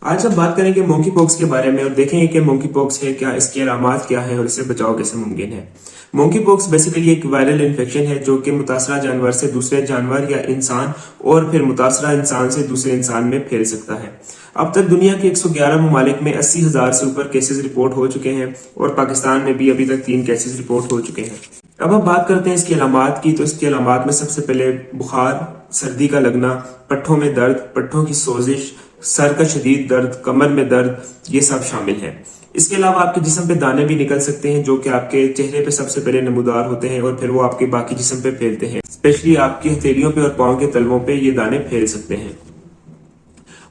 आज हम बात करेंगे मोंकी पॉक्स के बारे में और देखेंगे कि मोंकी पॉक्स है क्या, इसकी अलामात क्या है और इससे बचाव कैसे मुमकिन है। मोंकी पॉक्स बेसिकली एक वायरल इन्फेक्शन है जो कि मुतासरा जानवर से दूसरे जानवर या इंसान और फिर मुतासरा इंसान से दूसरे इंसान में फैल सकता है। अब तक दुनिया के 111 ममालिक में 80,000 से ऊपर केसेस रिपोर्ट हो चुके हैं और पाकिस्तान में भी अभी तक 3 केसेस रिपोर्ट हो चुके हैं। अब हम बात करते हैं इसकी अलामात की, तो इसकी अलामात में सबसे पहले बुखार, सर्दी का लगना, पट्ठों में दर्द, पट्ठों की सोजिश, सर का शदीद दर्द, कमर में दर्द, ये सब शामिल है। इसके अलावा आपके जिस्म पे दाने भी निकल सकते हैं जो कि आपके चेहरे पे सबसे पहले नमूदार होते हैं और फिर वो आपके बाकी जिस्म पे फैलते हैं। स्पेशली आपकी हथेलियों पे और पाँव के तलवों पे ये दाने फैल सकते हैं।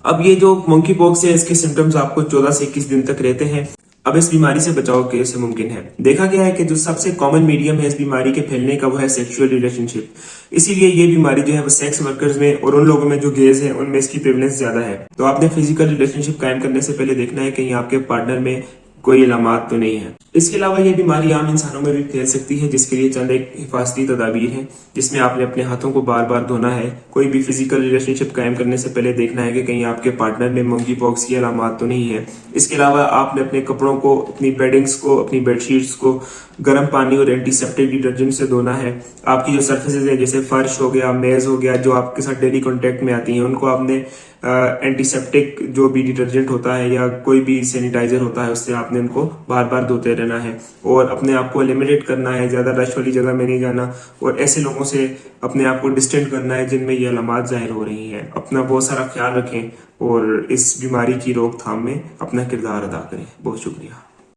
अब ये जो मंकी पॉक्स है इसके सिम्टम्स आपको 14 से 21 दिन तक रहते हैं। अब इस बीमारी से बचाव कैसे मुमकिन है? देखा गया है कि जो सबसे कॉमन मीडियम है इस बीमारी के फैलने का वो है सेक्सुअल रिलेशनशिप। इसीलिए ये बीमारी जो है वो सेक्स वर्कर्स में और उन लोगों में जो गेज है उनमें इसकी प्रेवलेंस ज्यादा है। तो आपने फिजिकल रिलेशनशिप कायम करने से पहले देखना है कहीं आपके पार्टनर में कोई इलामात तो नहीं है। इसके अलावा ये बीमारी आम इंसानों में भी फैल सकती है, जिसके लिए चंद एक हिफाजती तदाबीर है जिसमें आपने अपने हाथों को बार बार धोना है। कोई भी फिजिकल रिलेशनशिप कायम करने से पहले देखना है कि कहीं आपके पार्टनर में मंकी पॉक्स की अलामात तो नहीं है। इसके अलावा आपने अपने कपड़ों को, अपनी बेडिंग्स को, अपनी बेडशीट्स को गर्म पानी और एंटीसेप्टिक डिटर्जेंट से धोना है। आपकी जो सर्फेसेज है जैसे फर्श हो गया, मेज हो गया, जो आपके साथ डेली कॉन्टेक्ट में आती हैं, उनको आपने एंटीसेप्टिक जो भी डिटर्जेंट होता है या कोई भी सैनिटाइजर होता है उससे आपने उनको बार बार धोते रहना है और अपने आप को एलिमिनेट करना है। ज्यादा रश वाली जगह में नहीं जाना और ऐसे लोगों से अपने आप को डिस्टेंट करना है जिनमें ये अलामात जाहिर हो रही हैं। अपना बहुत सारा ख्याल रखें और इस बीमारी की रोकथाम में अपना किरदार अदा करें। बहुत शुक्रिया।